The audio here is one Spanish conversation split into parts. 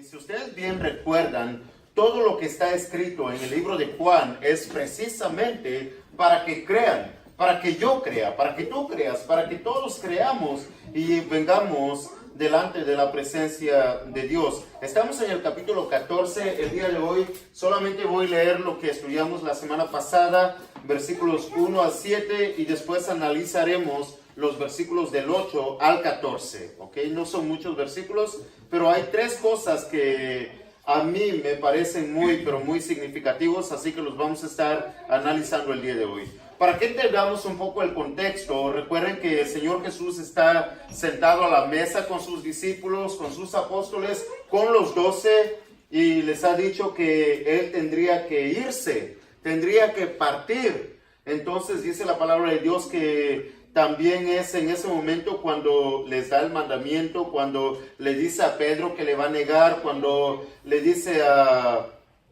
Y si ustedes bien recuerdan, todo lo que está escrito en el libro de Juan es precisamente para que crean, para que yo crea, para que tú creas, para que todos creamos y vengamos delante de la presencia de Dios. Estamos en el capítulo 14, el día de hoy solamente voy a leer lo que estudiamos la semana pasada, versículos 1 al 7, y después analizaremos los versículos del 8 al 14, ¿ok? No son muchos versículos, pero hay tres cosas que a mí me parecen pero muy significativos, así que los vamos a estar analizando el día de hoy. Para que entendamos un poco el contexto, recuerden que el Señor Jesús está sentado a la mesa con sus discípulos, con sus apóstoles, con los 12, y les ha dicho que Él tendría que irse, tendría que partir. Entonces dice la palabra de Dios que también es en ese momento cuando les da el mandamiento, cuando le dice a Pedro que le va a negar, cuando le dice a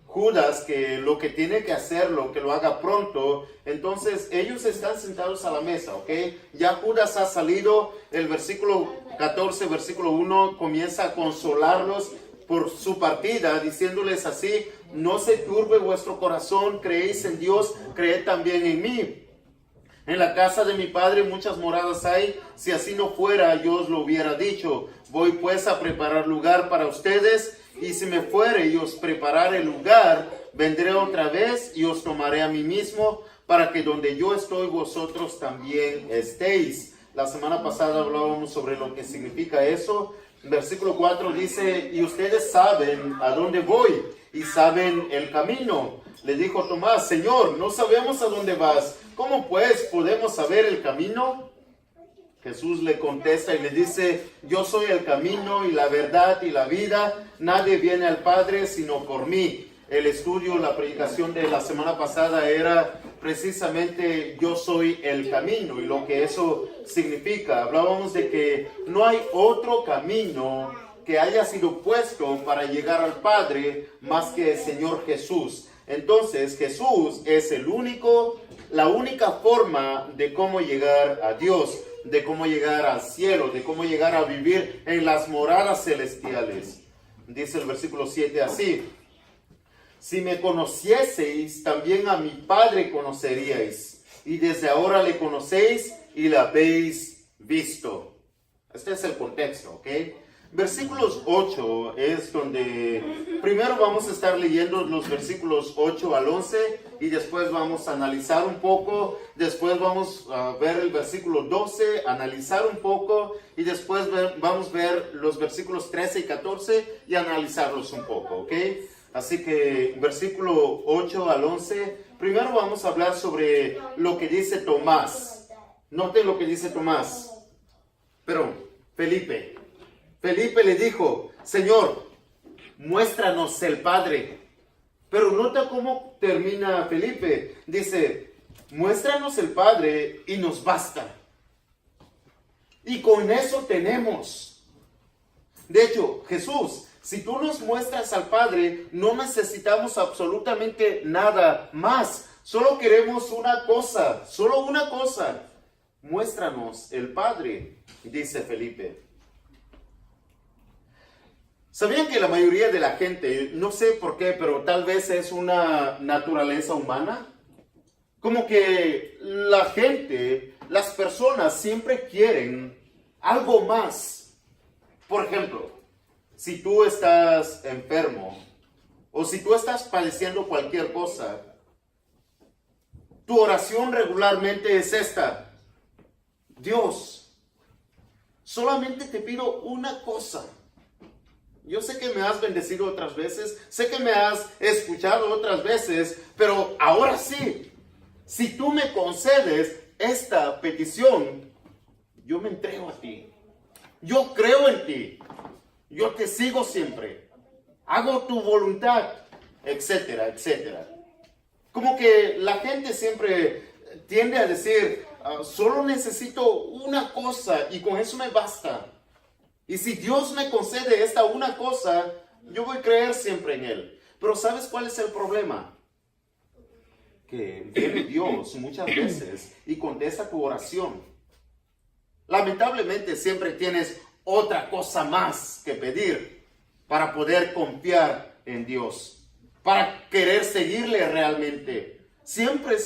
Judas que lo que tiene que hacerlo, que lo haga pronto. Entonces ellos están sentados a la mesa, ¿ok? Ya Judas ha salido, el versículo 14, versículo 1 comienza a consolarlos por su partida, diciéndoles así: no se turbe vuestro corazón, creéis en Dios, creed también en mí. En la casa de mi Padre muchas moradas hay, si así no fuera yo os lo hubiera dicho. Voy pues a preparar lugar para ustedes, y si me fuere y os preparare el lugar, vendré otra vez y os tomaré a mí mismo, para que donde yo estoy vosotros también estéis. La semana pasada hablábamos sobre lo que significa eso. Versículo 4 dice: y ustedes saben a dónde voy y saben el camino. Le dijo Tomás: Señor, no sabemos a dónde vas, ¿cómo pues podemos saber el camino? Jesús le contesta y le dice: yo soy el camino y la verdad y la vida, nadie viene al Padre sino por mí. El estudio, la predicación de la semana pasada era precisamente yo soy el camino y lo que eso significa. Hablábamos de que no hay otro camino que haya sido puesto para llegar al Padre más que el Señor Jesús. Entonces Jesús es la única forma de cómo llegar a Dios, de cómo llegar al cielo, de cómo llegar a vivir en las moradas celestiales. Dice el versículo 7 así: si me conocieseis, también a mi Padre conoceríais, y desde ahora le conocéis y le habéis visto. Este es el contexto, ¿ok? Versículos 8 es donde primero vamos a estar leyendo los versículos 8 al 11 y después vamos a analizar un poco, después vamos a ver el versículo 12, analizar un poco y después vamos a ver los versículos 13 y 14 y analizarlos un poco, ¿ok? Así que versículo 8 al 11, primero vamos a hablar sobre lo que dice Tomás. Noten lo que dice Tomás. Felipe le dijo: Señor, muéstranos el Padre. Pero nota cómo termina Felipe. Dice: muéstranos el Padre y nos basta. Y con eso tenemos. De hecho, Jesús, si tú nos muestras al Padre, no necesitamos absolutamente nada más. Solo queremos una cosa, solo una cosa. Muéstranos el Padre, dice Felipe. ¿Sabían que la mayoría de la gente, no sé por qué, pero tal vez es una naturaleza humana? Como que la gente, las personas siempre quieren algo más. Por ejemplo, si tú estás enfermo o si tú estás padeciendo cualquier cosa, tu oración regularmente es esta: Dios, solamente te pido una cosa. Yo sé que me has bendecido otras veces, sé que me has escuchado otras veces, pero ahora sí, si tú me concedes esta petición, yo me entrego a ti. Yo creo en ti. Yo te sigo siempre. Hago tu voluntad, etcétera, etcétera. Como que la gente siempre tiende a decir: solo necesito una cosa y con eso me basta. Y si Dios me concede esta una cosa, yo voy a creer siempre en Él. Pero ¿sabes cuál es el problema? Que viene Dios muchas veces y contesta tu oración. Lamentablemente siempre tienes otra cosa más que pedir. para poder confiar en Dios, para querer seguirle realmente. Siempre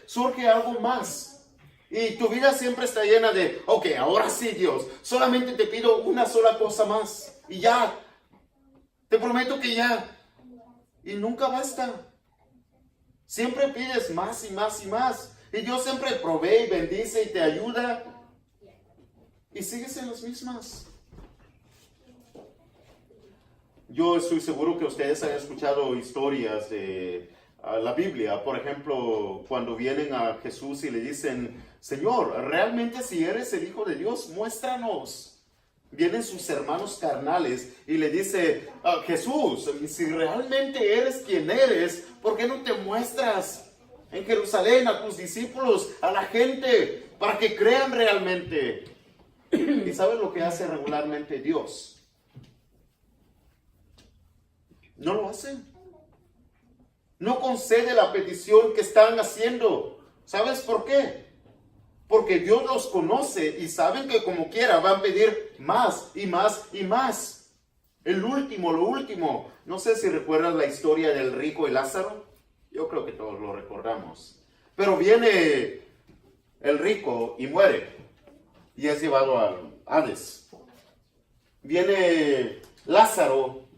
surge algo más. Y tu vida siempre está llena de, ok, ahora sí, Dios, solamente te pido una sola cosa más. Y ya, te prometo que ya. Y nunca basta. Siempre pides más y más y más. Y Dios siempre provee, bendice y te ayuda. Y sigues en las mismas. Yo estoy seguro que ustedes han escuchado historias de la Biblia. Por ejemplo, cuando vienen a Jesús y le dicen, Señor, realmente si eres el Hijo de Dios, muéstranos. Vienen sus hermanos carnales y le dice, Jesús, si realmente eres quien eres, ¿por qué no te muestras en Jerusalén a tus discípulos, a la gente, para que crean realmente? ¿Y sabes lo que hace regularmente Dios? No lo hace. No concede la petición que están haciendo. ¿Sabes por qué? Porque Dios los conoce y saben que como quiera van a pedir más y más y más. Lo último. No sé si recuerdas la historia del rico y Lázaro. Yo creo que todos lo recordamos. Pero viene el rico y muere. Y es llevado al Hades. Viene Lázaro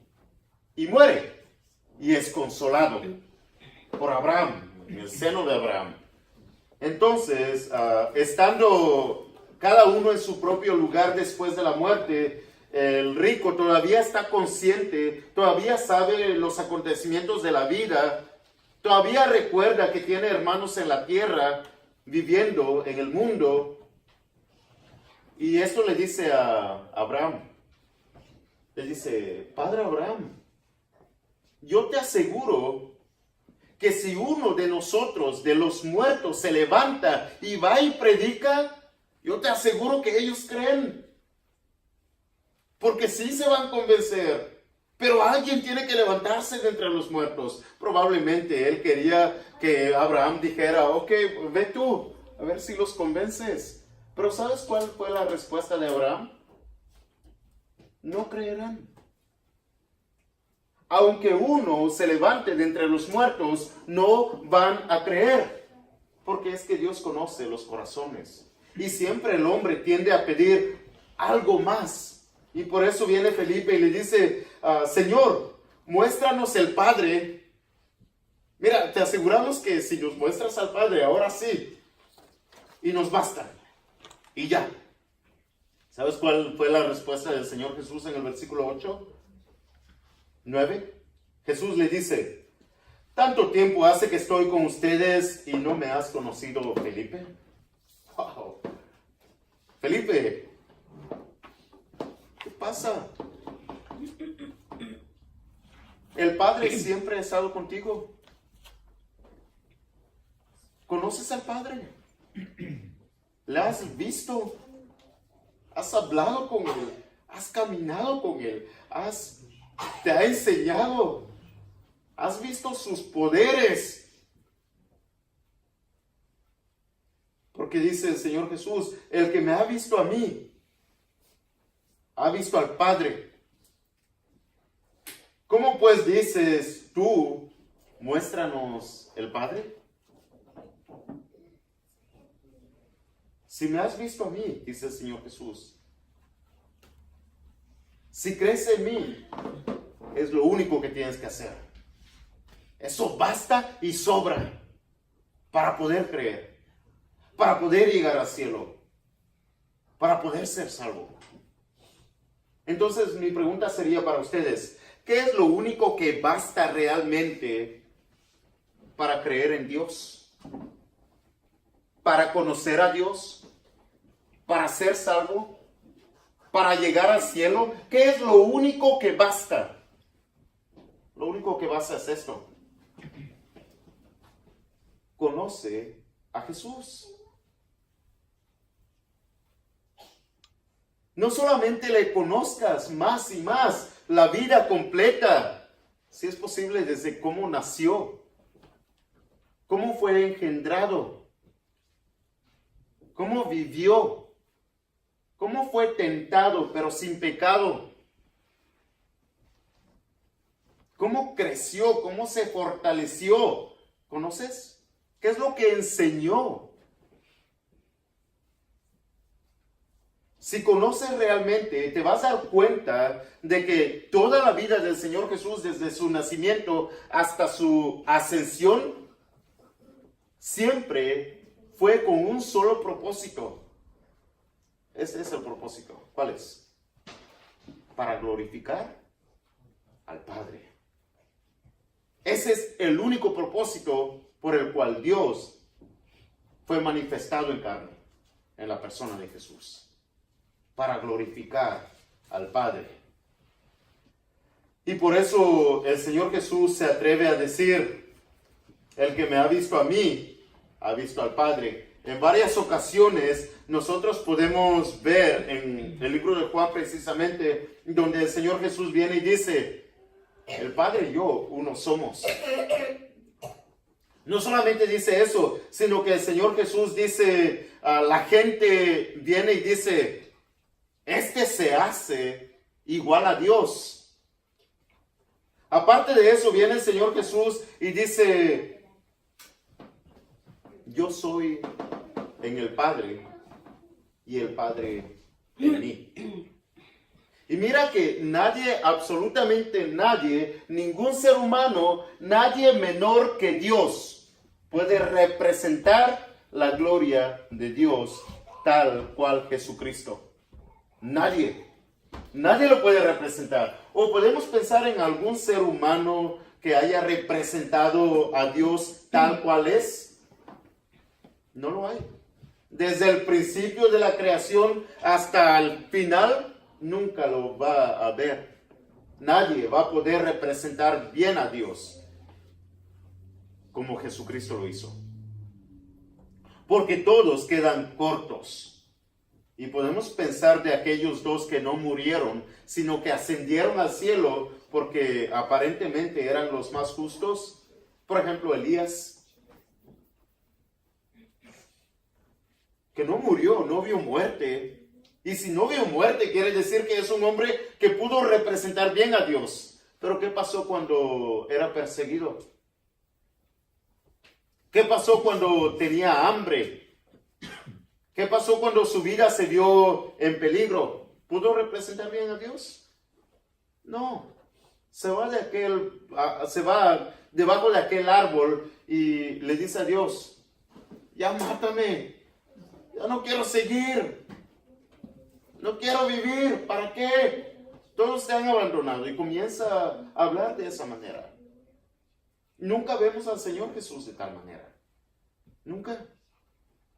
y muere. Y es consolado por Abraham, en el seno de Abraham. Entonces, estando cada uno en su propio lugar después de la muerte, el rico todavía está consciente, todavía sabe los acontecimientos de la vida, todavía recuerda que tiene hermanos en la tierra, viviendo en el mundo. Y esto le dice a Abraham, le dice, Padre Abraham, yo te aseguro que si uno de nosotros, de los muertos, se levanta y va y predica, yo te aseguro que ellos creen. Porque sí se van a convencer. Pero alguien tiene que levantarse de entre los muertos. Probablemente él quería que Abraham dijera, ok, ve tú, a ver si los convences. Pero ¿sabes cuál fue la respuesta de Abraham? No creerán. Aunque uno se levante de entre los muertos, no van a creer. Porque es que Dios conoce los corazones. Y siempre el hombre tiende a pedir algo más. Y por eso viene Felipe y le dice, Señor, muéstranos el Padre. Mira, te aseguramos que si nos muestras al Padre, ahora sí. Y nos basta. Y ya. ¿Sabes cuál fue la respuesta del Señor Jesús en el versículo 8? 9. Jesús le dice, ¿tanto tiempo hace que estoy con ustedes y no me has conocido, Felipe? Wow. Felipe, ¿qué pasa? El Padre siempre ha estado contigo. ¿Conoces al Padre? ¿Le has visto? ¿Has hablado con Él? ¿Has caminado con Él? ¿Te ha enseñado? ¿Has visto sus poderes? Porque dice el Señor Jesús, el que me ha visto a mí, ha visto al Padre. ¿Cómo pues dices tú, muéstranos el Padre? Si me has visto a mí, dice el Señor Jesús, si crees en mí, es lo único que tienes que hacer. Eso basta y sobra para poder creer, para poder llegar al cielo, para poder ser salvo. Entonces mi pregunta sería para ustedes, ¿qué es lo único que basta realmente para creer en Dios? ¿Para conocer a Dios? ¿Para ser salvo? ¿Para llegar al cielo? ¿Qué es lo único que basta? Lo único que basta es esto. Conoce a Jesús. No solamente le conozcas más y más, la vida completa, si es posible, desde cómo nació, cómo fue engendrado, cómo vivió, cómo fue tentado, pero sin pecado. ¿Cómo creció? ¿Cómo se fortaleció? ¿Conoces? ¿Qué es lo que enseñó? Si conoces realmente, te vas a dar cuenta de que toda la vida del Señor Jesús, desde su nacimiento hasta su ascensión, siempre fue con un solo propósito. Ese es el propósito. ¿Cuál es? Para glorificar al Padre. Ese es el único propósito por el cual Dios fue manifestado en carne, en la persona de Jesús. Para glorificar al Padre. Y por eso el Señor Jesús se atreve a decir, el que me ha visto a mí, ha visto al Padre. En varias ocasiones nosotros podemos ver en el libro de Juan precisamente, donde el Señor Jesús viene y dice, el Padre y yo uno somos. No solamente dice eso, sino que el Señor Jesús dice, la gente viene y dice, este se hace igual a Dios. Aparte de eso, viene el Señor Jesús y dice, yo soy en el Padre y el Padre en mí. Y mira que nadie, absolutamente nadie, ningún ser humano, nadie menor que Dios puede representar la gloria de Dios tal cual Jesucristo. Nadie lo puede representar. O podemos pensar en algún ser humano que haya representado a Dios tal cual es. No lo hay. Desde el principio de la creación hasta el final, nunca lo va a ver. Nadie va a poder representar bien a Dios como Jesucristo lo hizo. Porque todos quedan cortos. Y podemos pensar de aquellos dos que no murieron, sino que ascendieron al cielo porque aparentemente eran los más justos. Por ejemplo, Elías, que no murió, no vio muerte. Y si no vio muerte, quiere decir que es un hombre que pudo representar bien a Dios. Pero ¿qué pasó cuando era perseguido? ¿Qué pasó cuando tenía hambre? ¿Qué pasó cuando su vida se vio en peligro? ¿Pudo representar bien a Dios? No. Se va debajo de aquel árbol y le dice a Dios, ya mátame, ya no quiero seguir, no quiero vivir, ¿para qué? Todos te han abandonado y comienza a hablar de esa manera. Nunca vemos al Señor Jesús de tal manera. Nunca.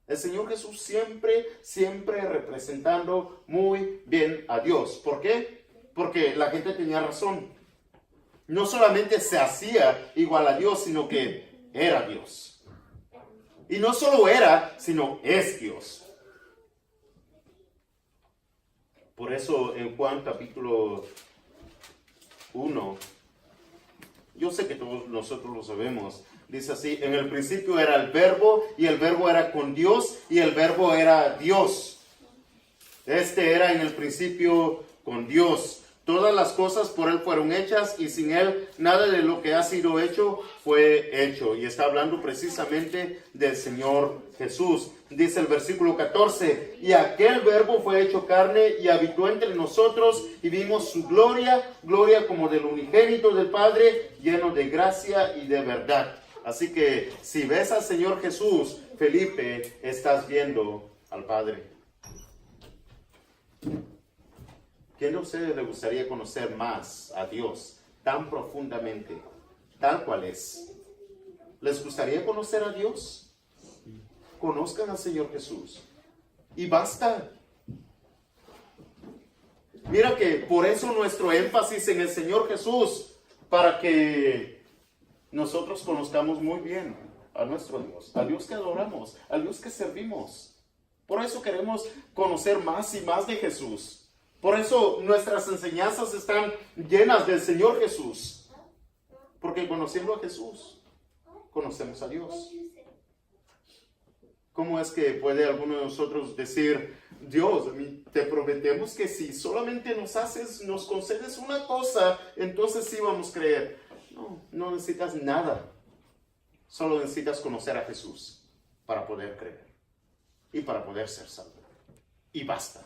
El Señor Jesús siempre representando muy bien a Dios. ¿Por qué? Porque la gente tenía razón. No solamente se hacía igual a Dios, sino que era Dios. Y no solo era, sino es Dios. Por eso en Juan capítulo 1, yo sé que todos nosotros lo sabemos, dice así, en el principio era el verbo, y el verbo era con Dios, y el verbo era Dios. Este era en el principio con Dios. Todas las cosas por Él fueron hechas, y sin Él nada de lo que ha sido hecho fue hecho. Y está hablando precisamente del Señor Jesús. Dice el versículo 14, y aquel verbo fue hecho carne y habitó entre nosotros, y vimos su gloria, gloria como del unigénito del Padre, lleno de gracia y de verdad. Así que si ves al Señor Jesús, Felipe, estás viendo al Padre. ¿Quién de ustedes le gustaría conocer más a Dios tan profundamente, tal cual es? ¿Les gustaría conocer a Dios? Conozcan al Señor Jesús. Y basta. Mira que por eso nuestro énfasis en el Señor Jesús, para que nosotros conozcamos muy bien a nuestro Dios, al Dios que adoramos, al Dios que servimos. Por eso queremos conocer más y más de Jesús. Por eso nuestras enseñanzas están llenas del Señor Jesús. Porque conociendo a Jesús, conocemos a Dios. ¿Cómo es que puede alguno de nosotros decir, Dios, te prometemos que si solamente nos concedes una cosa, entonces sí vamos a creer? no necesitas nada. Solo necesitas conocer a Jesús para poder creer y para poder ser salvo. Y basta.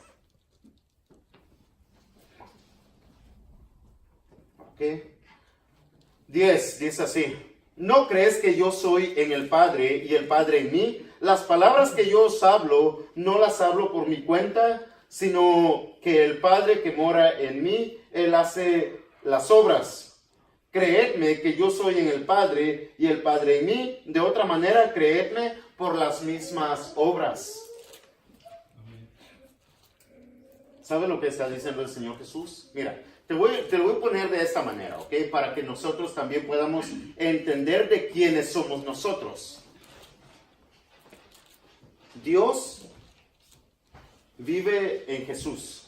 ¿Ok? 10 dice así: ¿no crees que yo soy en el Padre y el Padre en mí? Las palabras que yo os hablo, no las hablo por mi cuenta, sino que el Padre que mora en mí, Él hace las obras. Creedme que yo soy en el Padre y el Padre en mí. De otra manera, creedme por las mismas obras. ¿Sabe lo que está diciendo el Señor Jesús? Mira, te lo voy a poner de esta manera, ¿ok? Para que nosotros también podamos entender de quiénes somos nosotros. Dios vive en Jesús.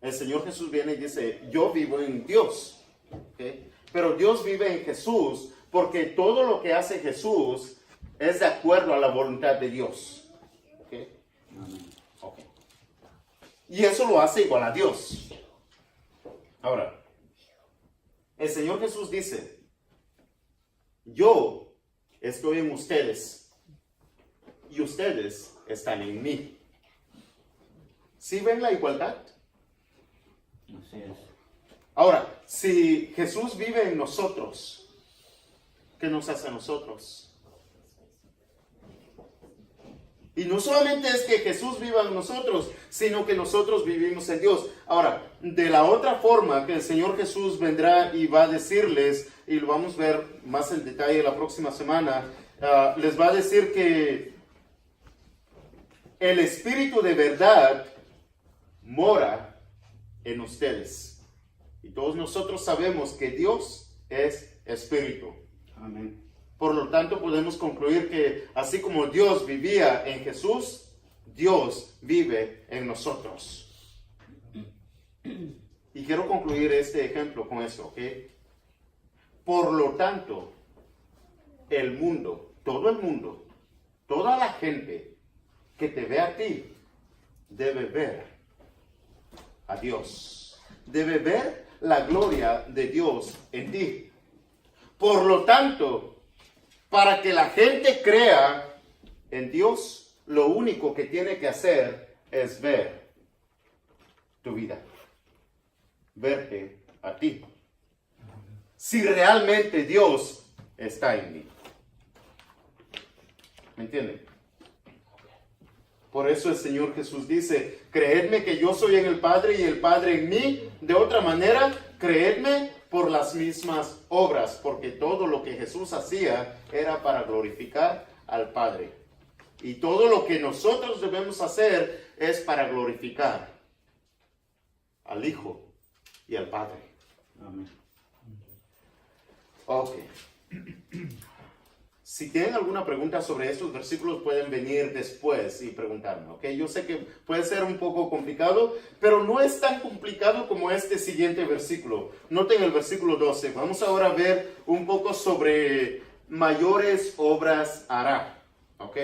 El Señor Jesús viene y dice, yo vivo en Dios. ¿Okay? Pero Dios vive en Jesús porque todo lo que hace Jesús es de acuerdo a la voluntad de Dios. ¿Okay? Okay. Y eso lo hace igual a Dios. Ahora, el Señor Jesús dice, yo estoy en ustedes y ustedes están en mí. ¿Sí ven la igualdad? Así es. Ahora, si Jesús vive en nosotros, ¿qué nos hace a nosotros? Y no solamente es que Jesús viva en nosotros, sino que nosotros vivimos en Dios. Ahora, de la otra forma que el Señor Jesús vendrá y va a decirles, y lo vamos a ver más en detalle la próxima semana, les va a decir que el Espíritu de verdad mora en ustedes. Y todos nosotros sabemos que Dios es Espíritu. Amén. Por lo tanto, podemos concluir que así como Dios vivía en Jesús, Dios vive en nosotros. Y quiero concluir este ejemplo con esto, ¿ok? Por lo tanto, el mundo, toda la gente que te ve a ti, debe ver a Dios. Debe ver la gloria de Dios en ti. Por lo tanto, para que la gente crea en Dios, lo único que tiene que hacer es ver tu vida. Verte a ti. Si realmente Dios está en mí. ¿Me entienden? Por eso el Señor Jesús dice, creedme que yo soy en el Padre y el Padre en mí. De otra manera, creedme por las mismas obras, porque todo lo que Jesús hacía era para glorificar al Padre. Y todo lo que nosotros debemos hacer es para glorificar al Hijo y al Padre. Amén. Ok. Si tienen alguna pregunta sobre estos versículos, pueden venir después y preguntarme, ¿ok? Yo sé que puede ser un poco complicado, pero no es tan complicado como este siguiente versículo. Noten el versículo 12. Vamos ahora a ver un poco sobre mayores obras hará, ¿ok?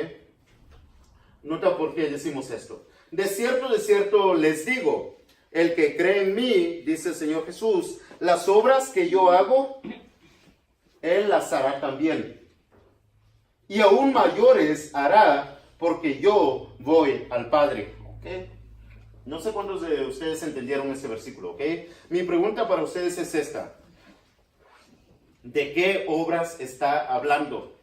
Nota por qué decimos esto. De cierto les digo, el que cree en mí, dice el Señor Jesús, las obras que yo hago, Él las hará también. Y aún mayores hará, porque yo voy al Padre. ¿Okay? No sé cuántos de ustedes entendieron ese versículo. ¿Okay? Mi pregunta para ustedes es esta. ¿De qué obras está hablando?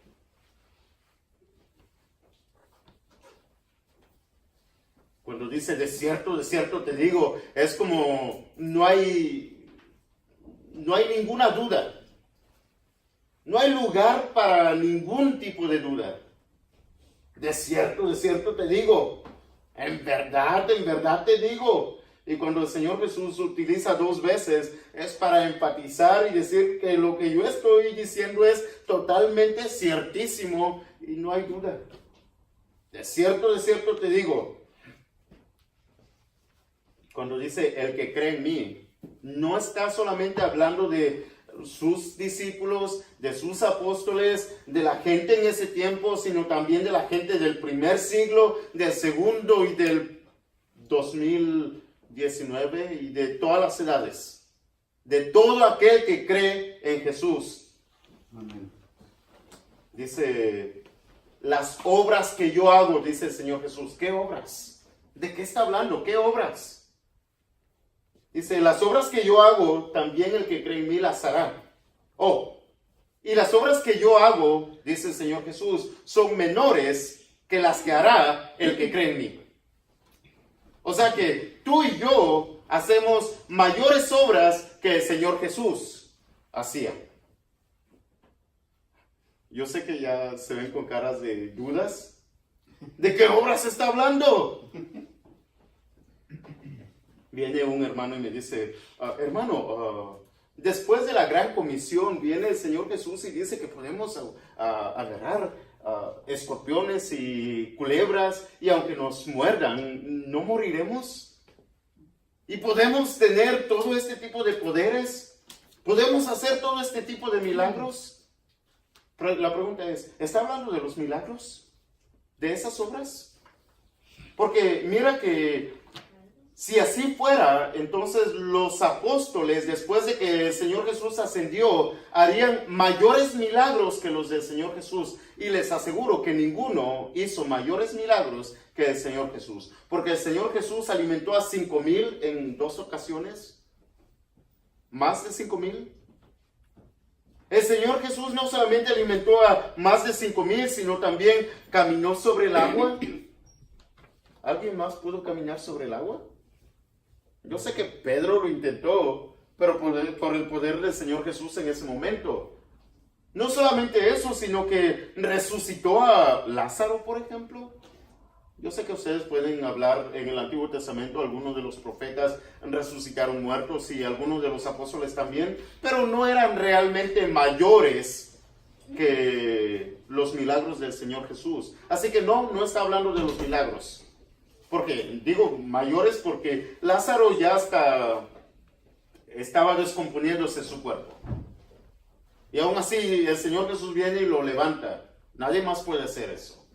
Cuando dice de cierto te digo, es como no hay ninguna duda. No hay lugar para ningún tipo de duda. De cierto te digo. En verdad te digo. Y cuando el Señor Jesús utiliza 2 veces, es para enfatizar y decir que lo que yo estoy diciendo es totalmente ciertísimo y no hay duda. De cierto te digo. Cuando dice el que cree en mí, no está solamente hablando de sus discípulos, de sus apóstoles, de la gente en ese tiempo, sino también de la gente del primer siglo, del segundo y del 2019 y de todas las edades. de todo aquel que cree en Jesús. Amén. Dice, las obras que yo hago, dice el Señor Jesús. ¿Qué obras? ¿De qué está hablando? ¿Qué obras? Dice, las obras que yo hago, también el que cree en mí las hará. Oh, y las obras que yo hago, dice el Señor Jesús, son menores que las que hará el que cree en mí. O sea que tú y yo hacemos mayores obras que el Señor Jesús hacía. Yo sé que ya se ven con caras de dudas. ¿De qué obras está hablando? Viene un hermano y me dice, hermano, después de la gran comisión viene el Señor Jesús y dice que podemos agarrar escorpiones y culebras y aunque nos muerdan, ¿no moriremos? ¿Y podemos tener todo este tipo de poderes? ¿Podemos hacer todo este tipo de milagros? Pero la pregunta es, ¿está hablando de los milagros? ¿De esas obras? Porque mira que si así fuera, entonces los apóstoles, después de que el Señor Jesús ascendió, harían mayores milagros que los del Señor Jesús. Y les aseguro que ninguno hizo mayores milagros que el Señor Jesús. Porque el Señor Jesús alimentó a 5,000 en 2 ocasiones. Más de 5,000. El Señor Jesús no solamente alimentó a más de 5,000, sino también caminó sobre el agua. ¿Alguien más pudo caminar sobre el agua? Yo sé que Pedro lo intentó, pero por el poder del Señor Jesús en ese momento. No solamente eso, sino que resucitó a Lázaro, por ejemplo. Yo sé que ustedes pueden hablar en el Antiguo Testamento, algunos de los profetas resucitaron muertos y algunos de los apóstoles también, pero no eran realmente mayores que los milagros del Señor Jesús. Así que no está hablando de los milagros. Porque digo mayores porque Lázaro ya estaba descomponiéndose su cuerpo. Y aún así el Señor Jesús viene y lo levanta. Nadie más puede hacer eso.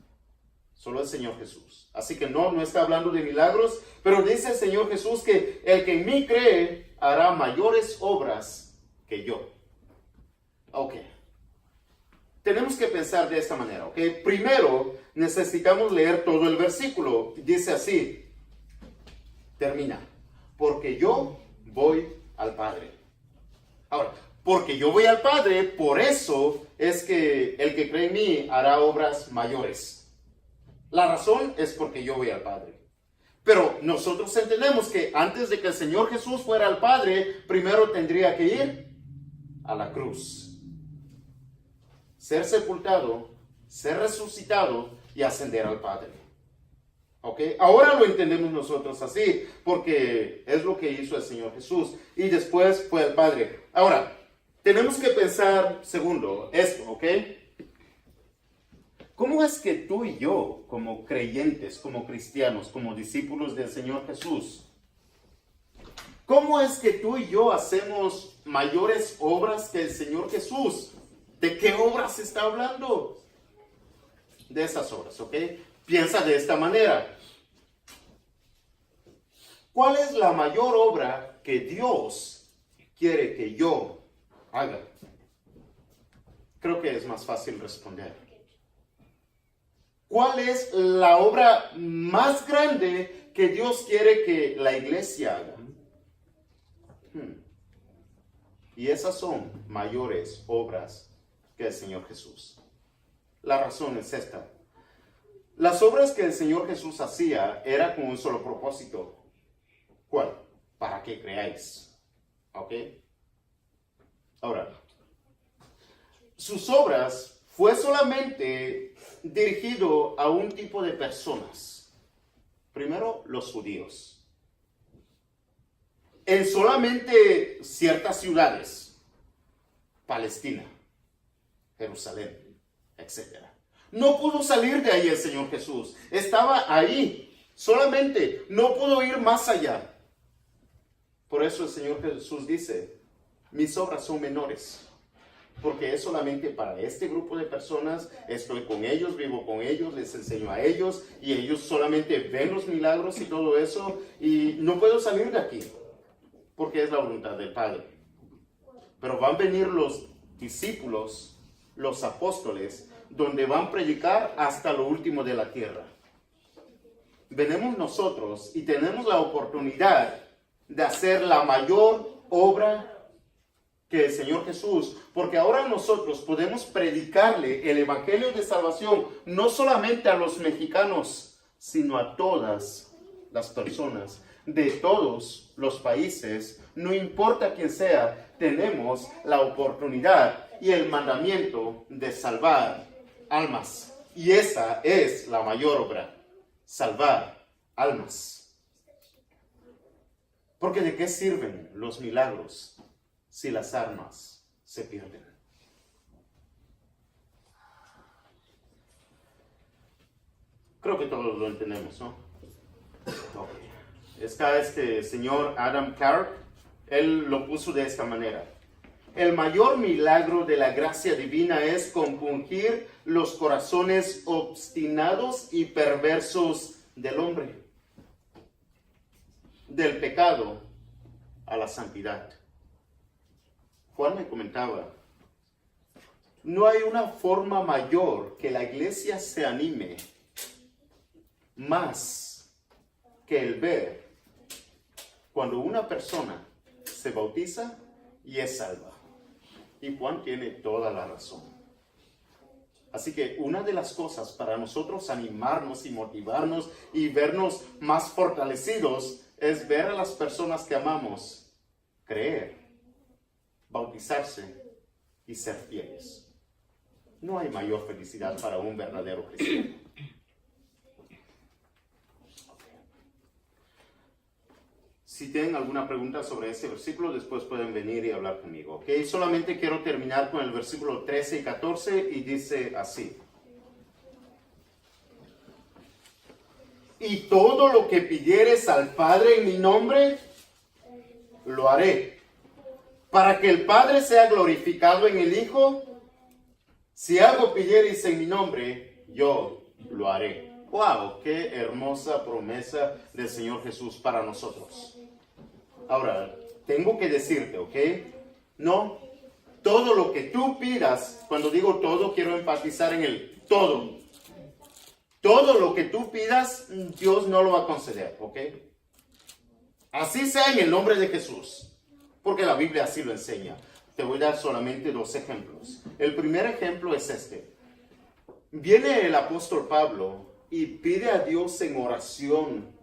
Solo el Señor Jesús. Así que no está hablando de milagros, pero dice el Señor Jesús que el que en mí cree hará mayores obras que yo. Ok. Tenemos que pensar de esta manera, ok. Primero, necesitamos leer todo el versículo. Dice así, termina, porque yo voy al Padre. Ahora, porque yo voy al Padre, por eso es que el que cree en mí hará obras mayores. La razón es porque yo voy al Padre. Pero nosotros entendemos que antes de que el Señor Jesús fuera al Padre, primero tendría que ir a la cruz. Ser sepultado, ser resucitado y ascender al Padre. ¿Ok? Ahora lo entendemos nosotros así, porque es lo que hizo el Señor Jesús. Y después fue al Padre. Ahora, tenemos que pensar, segundo, esto, ¿ok? ¿Cómo es que tú y yo, como creyentes, como cristianos, como discípulos del Señor Jesús, cómo es que tú y yo hacemos mayores obras que el Señor Jesús? ¿De qué obras está hablando? De esas obras, ¿ok? Piensa de esta manera. ¿Cuál es la mayor obra que Dios quiere que yo haga? Creo que es más fácil responder. ¿Cuál es la obra más grande que Dios quiere que la iglesia haga? Y esas son mayores obras que el Señor Jesús. La razón es esta. Las obras que el Señor Jesús hacía era con un solo propósito. ¿Cuál? Para que creáis. ¿Ok? Ahora, sus obras fue solamente dirigido a un tipo de personas. Primero, los judíos. En solamente ciertas ciudades. Palestina, Jerusalén, etc. No pudo salir de ahí el Señor Jesús. Estaba ahí. Solamente no pudo ir más allá. Por eso el Señor Jesús dice, mis obras son menores. Porque es solamente para este grupo de personas, estoy con ellos, vivo con ellos, les enseño a ellos, y ellos solamente ven los milagros y todo eso, y no puedo salir de aquí, porque es la voluntad del Padre. Pero van a venir los discípulos, los apóstoles, donde van a predicar hasta lo último de la tierra. Venimos nosotros y tenemos la oportunidad de hacer la mayor obra que el Señor Jesús, porque ahora nosotros podemos predicarle el evangelio de salvación no solamente a los mexicanos, sino a todas las personas de todos los países, no importa quién sea, tenemos la oportunidad y el mandamiento de salvar almas. Y esa es la mayor obra, salvar almas. Porque ¿de qué sirven los milagros si las almas se pierden? Creo que todos lo entendemos, ¿no? Okay. Está este señor Adam Carr, él lo puso de esta manera. El mayor milagro de la gracia divina es compungir los corazones obstinados y perversos del hombre, del pecado a la santidad. Juan me comentaba, no hay una forma mayor que la iglesia se anime más que el ver cuando una persona se bautiza y es salva. Y Juan tiene toda la razón. Así que una de las cosas para nosotros animarnos y motivarnos y vernos más fortalecidos es ver a las personas que amamos creer, bautizarse y ser fieles. No hay mayor felicidad para un verdadero cristiano. Si tienen alguna pregunta sobre este versículo, después pueden venir y hablar conmigo, ¿ok? Solamente quiero terminar con el versículo 13 y 14 y dice así. Y todo lo que pidieres al Padre en mi nombre, lo haré. Para que el Padre sea glorificado en el Hijo, si algo pidiereis en mi nombre, yo lo haré. ¡Wow! ¡Qué hermosa promesa del Señor Jesús para nosotros! Ahora, tengo que decirte, ¿ok? No, todo lo que tú pidas, cuando digo todo, quiero enfatizar en el todo. Todo lo que tú pidas, Dios no lo va a conceder, ¿ok? Así sea en el nombre de Jesús, porque la Biblia así lo enseña. Te voy a dar solamente 2 ejemplos. El primer ejemplo es este. Viene el apóstol Pablo y pide a Dios en oración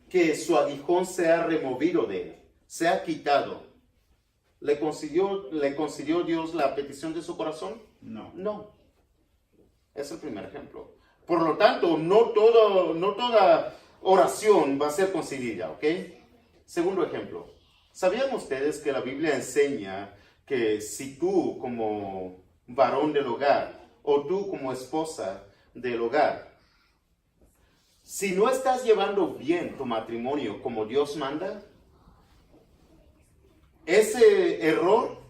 que su aguijón sea removido de él, sea quitado. ¿Le concedió Dios la petición de su corazón? No. No. Es el primer ejemplo. Por lo tanto, no toda oración va a ser concedida, ¿ok? Segundo ejemplo. ¿Sabían ustedes que la Biblia enseña que si tú como varón del hogar o tú como esposa del hogar, si no estás llevando bien tu matrimonio como Dios manda, ese error,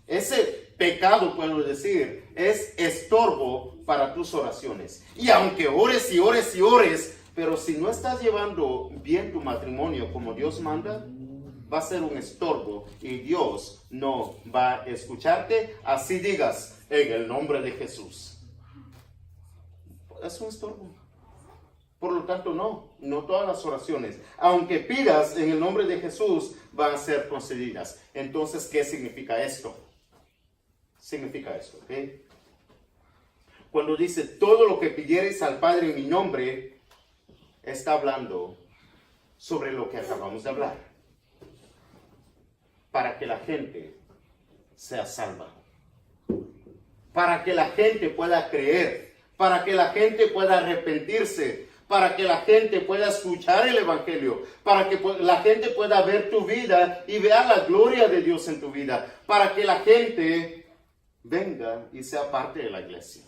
ese pecado, puedo decir, es estorbo para tus oraciones. Y aunque ores y ores y ores, pero si no estás llevando bien tu matrimonio como Dios manda, va a ser un estorbo y Dios no va a escucharte. Así digas, en el nombre de Jesús. Es un estorbo. Por lo tanto, no todas las oraciones, aunque pidas en el nombre de Jesús, van a ser concedidas. Entonces, ¿qué significa esto? Significa esto, ¿ok? Cuando dice, todo lo que pidiereis al Padre en mi nombre, está hablando sobre lo que acabamos de hablar. Para que la gente sea salva. Para que la gente pueda creer. Para que la gente pueda arrepentirse. Para que la gente pueda escuchar el Evangelio, para que la gente pueda ver tu vida y vea la gloria de Dios en tu vida, para que la gente venga y sea parte de la iglesia.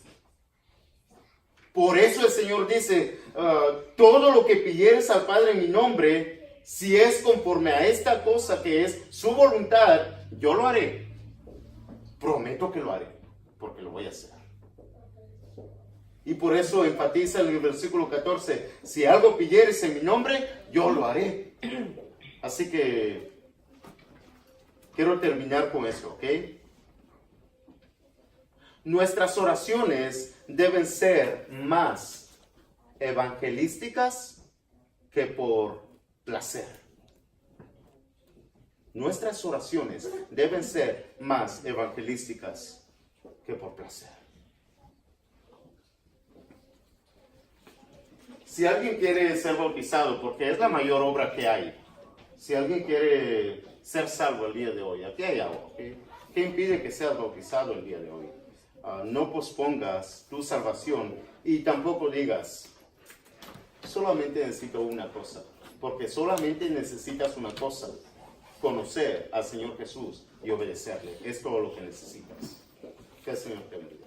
Por eso el Señor dice, todo lo que pidieres al Padre en mi nombre, si es conforme a esta cosa que es su voluntad, yo lo haré. Prometo que lo haré, porque lo voy a hacer. Y por eso enfatiza en el versículo 14, si algo pidieres en mi nombre, yo lo haré. Así que Quiero terminar con esto, ¿ok? Nuestras oraciones deben ser más evangelísticas que por placer. Nuestras oraciones deben ser más evangelísticas que por placer. Si alguien quiere ser bautizado, porque es la mayor obra que hay, si alguien quiere ser salvo el día de hoy, aquí hay agua, ¿okay? ¿Qué impide que seas bautizado el día de hoy? No pospongas tu salvación y tampoco digas, solamente necesito una cosa, porque solamente necesitas una cosa, conocer al Señor Jesús y obedecerle. Es todo lo que necesitas. Que el Señor te bendiga.